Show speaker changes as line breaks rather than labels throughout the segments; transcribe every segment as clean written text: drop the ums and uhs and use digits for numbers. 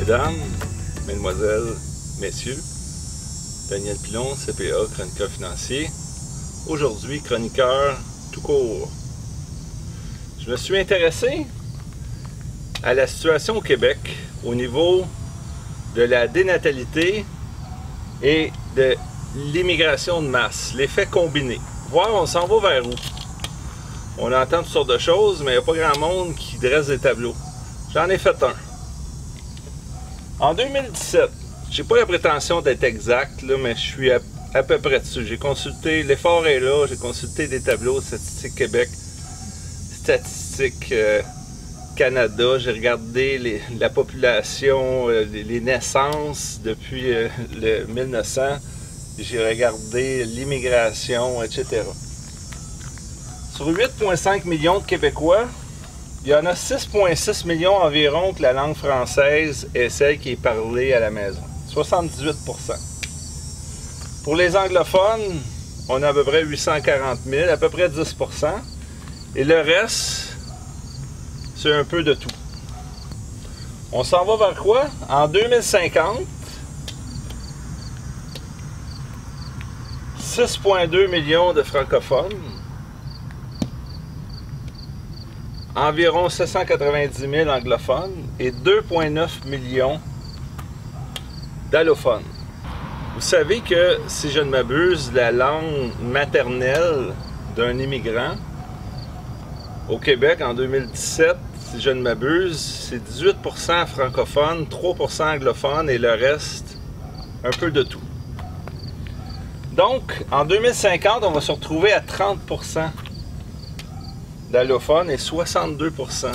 mesdames, mesdemoiselles, messieurs, Daniel Pilon, CPA, chroniqueur financier. Aujourd'hui, chroniqueur tout court. Je me suis intéressé à la situation au Québec au niveau de la dénatalité et de l'immigration de masse, l'effet combiné. Voir on s'en va vers où. On entend toutes sortes de choses, mais il n'y a pas grand monde qui dresse des tableaux. J'en ai fait un. En 2017, j'ai pas la prétention d'être exact, là, mais je suis à peu près dessus. J'ai consulté, l'effort est là, j'ai consulté des tableaux, Statistique Québec, Statistique Canada, j'ai regardé la population, les naissances depuis le 1900, j'ai regardé l'immigration, etc. Sur 8,5 millions de Québécois, il y en a 6,6 millions environ que la langue française est celle qui est parlée à la maison. 78%. Pour les anglophones, on a à peu près 840 000, à peu près 10%. Et le reste, c'est un peu de tout. On s'en va vers quoi? En 2050, 6,2 millions de francophones, environ 790 000 anglophones et 2,9 millions d'allophones. Vous savez que, si je ne m'abuse, la langue maternelle d'un immigrant au Québec en 2017, si je ne m'abuse, c'est 18% francophones, 3% anglophones et le reste, un peu de tout. Donc, en 2050, on va se retrouver à 30% d'allophones et 62%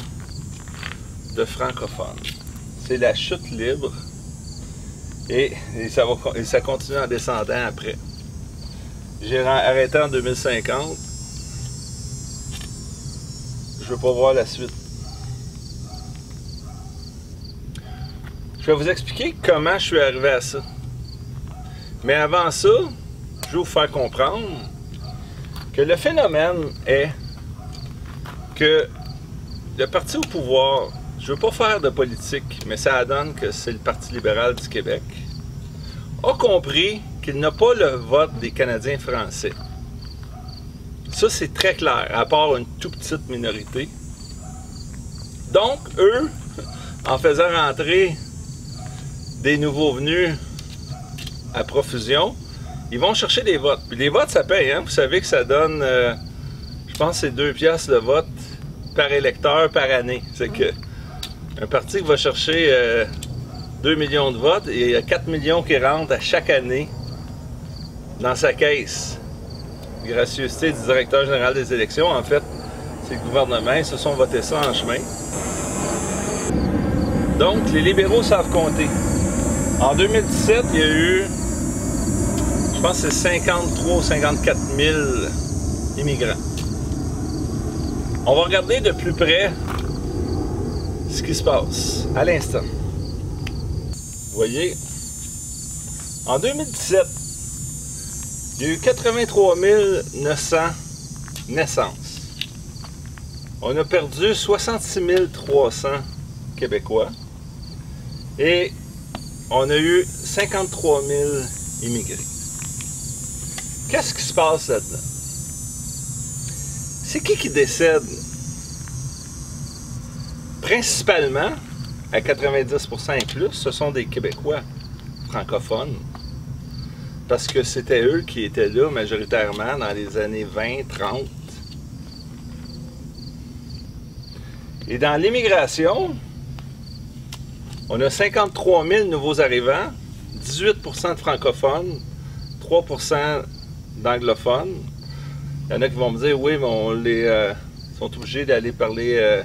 de francophones. C'est la chute libre et ça continue en descendant après. J'ai arrêté en 2050. Je veux pas voir la suite. Je vais vous expliquer comment je suis arrivé à ça. Mais avant ça, je vais vous faire comprendre que le phénomène est que le parti au pouvoir, je ne veux pas faire de politique, mais ça donne que c'est le Parti libéral du Québec, a compris qu'il n'a pas le vote des Canadiens français. Ça, c'est très clair, à part une toute petite minorité. Donc, eux, en faisant rentrer des nouveaux venus à profusion, ils vont chercher des votes. Puis les votes, ça paye, hein? Vous savez que ça donne, je pense que c'est 2 piastres le vote par électeur par année. C'est que un parti qui va chercher 2 millions de votes et il y a 4 millions qui rentrent à chaque année dans sa caisse. Gracieuseté du directeur général des élections, en fait, c'est le gouvernement, ils se sont votés ça en chemin. Donc, les libéraux savent compter. En 2017, il y a eu, je pense que c'est 53 ou 54 000 immigrants. On va regarder de plus près ce qui se passe à l'instant. Vous voyez, en 2017, il y a eu 83 900 naissances. On a perdu 66 300 Québécois et on a eu 53 000 immigrés. Qu'est-ce qui se passe là-dedans? C'est qui décède? Principalement, à 90% et plus, ce sont des Québécois francophones. Parce que c'était eux qui étaient là majoritairement dans les années 20, 30. Et dans l'immigration, on a 53 000 nouveaux arrivants, 18% de francophones, 3% d'anglophones. Il y en a qui vont me dire, oui, mais on sont obligés d'aller parler,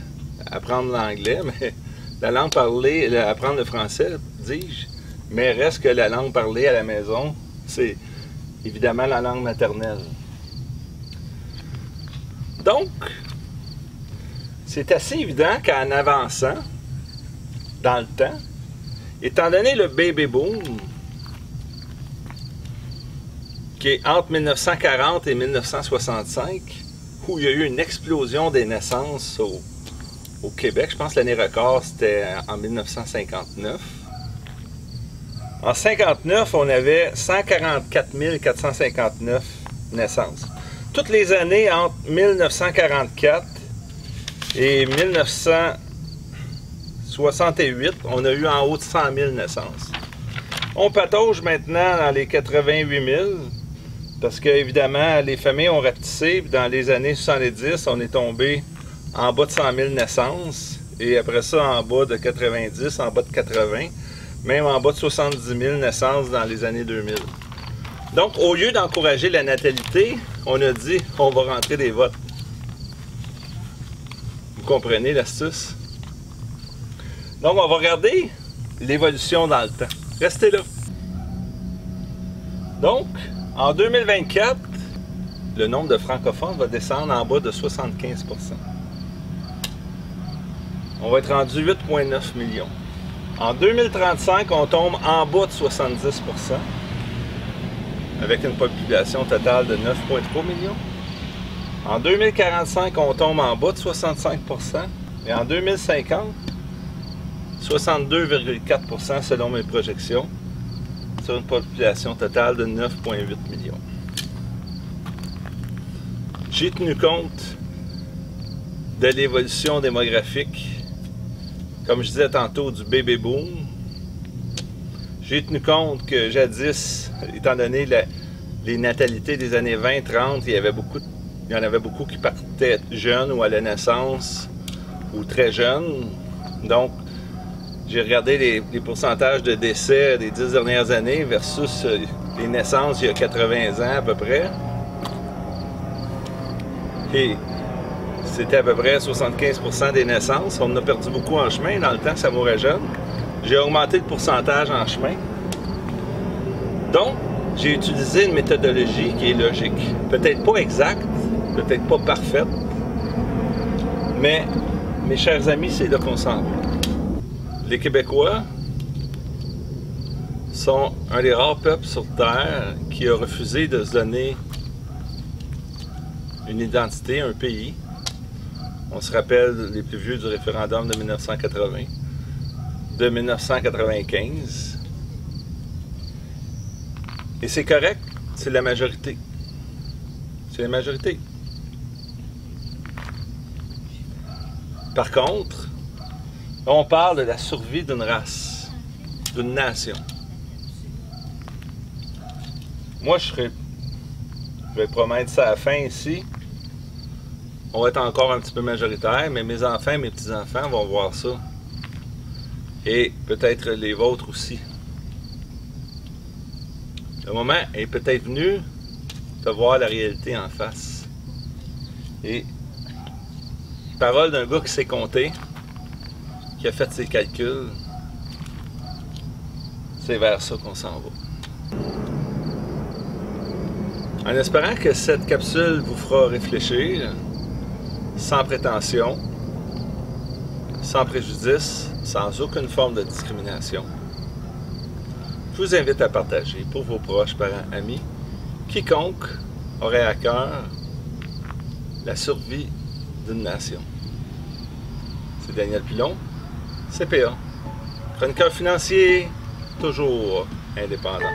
apprendre l'anglais, mais la langue parlée, apprendre le français, dis-je, mais reste que la langue parlée à la maison, c'est évidemment la langue maternelle. Donc, c'est assez évident qu'en avançant dans le temps, étant donné le baby boom, qui est entre 1940 et 1965, où il y a eu une explosion des naissances au Québec. Je pense que l'année record, c'était en 1959. En 59, on avait 144 459 naissances. Toutes les années entre 1944 et 1968, on a eu en haut de 100 000 naissances. On patauge maintenant dans les 88 000 parce que, évidemment, les familles ont rapetissé. Dans les années 70, on est tombé en bas de 100 000 naissances et après ça, en bas de 90, en bas de 80, même en bas de 70 000 naissances dans les années 2000. Donc, au lieu d'encourager la natalité, on a dit on va rentrer des votes. Vous comprenez l'astuce? Donc, on va regarder l'évolution dans le temps. Restez là. Donc, en 2024, le nombre de francophones va descendre en bas de 75 %. On va être rendu 8,9 millions. En 2035, on tombe en bas de 70 % avec une population totale de 9,3 millions. En 2045, on tombe en bas de 65 % et en 2050, 62,4 % selon mes projections, sur une population totale de 9,8 millions. J'ai tenu compte de l'évolution démographique, comme je disais tantôt, du baby boom. J'ai tenu compte que jadis, étant donné les natalités des années 20-30, il y en avait beaucoup qui partaient jeunes ou à la naissance ou très jeunes. Donc, j'ai regardé les pourcentages de décès des 10 dernières années versus les naissances il y a 80 ans à peu près. Et c'était à peu près 75 % des naissances. On en a perdu beaucoup en chemin. Dans le temps, ça mourait jeune. J'ai augmenté le pourcentage en chemin. Donc, j'ai utilisé une méthodologie qui est logique. Peut-être pas exacte, peut-être pas parfaite, mais, mes chers amis, c'est là qu'on s'en va. Les Québécois sont un des rares peuples sur Terre qui a refusé de se donner une identité, un pays. On se rappelle les plus vieux du référendum de 1980, de 1995. Et c'est correct, c'est la majorité. C'est la majorité. Par contre, on parle de la survie d'une race, d'une nation. Moi, je vais promettre ça à la fin ici. On va être encore un petit peu majoritaire, mais mes enfants, mes petits-enfants vont voir ça. Et peut-être les vôtres aussi. Le moment est peut-être venu de voir la réalité en face. Et parole d'un gars qui sait compter, qui a fait ses calculs, c'est vers ça qu'on s'en va. En espérant que cette capsule vous fera réfléchir, sans prétention, sans préjudice, sans aucune forme de discrimination, je vous invite à partager pour vos proches, parents, amis, quiconque aurait à cœur la survie d'une nation. C'est Daniel Pilon, CPA, chroniqueur financier, toujours indépendant.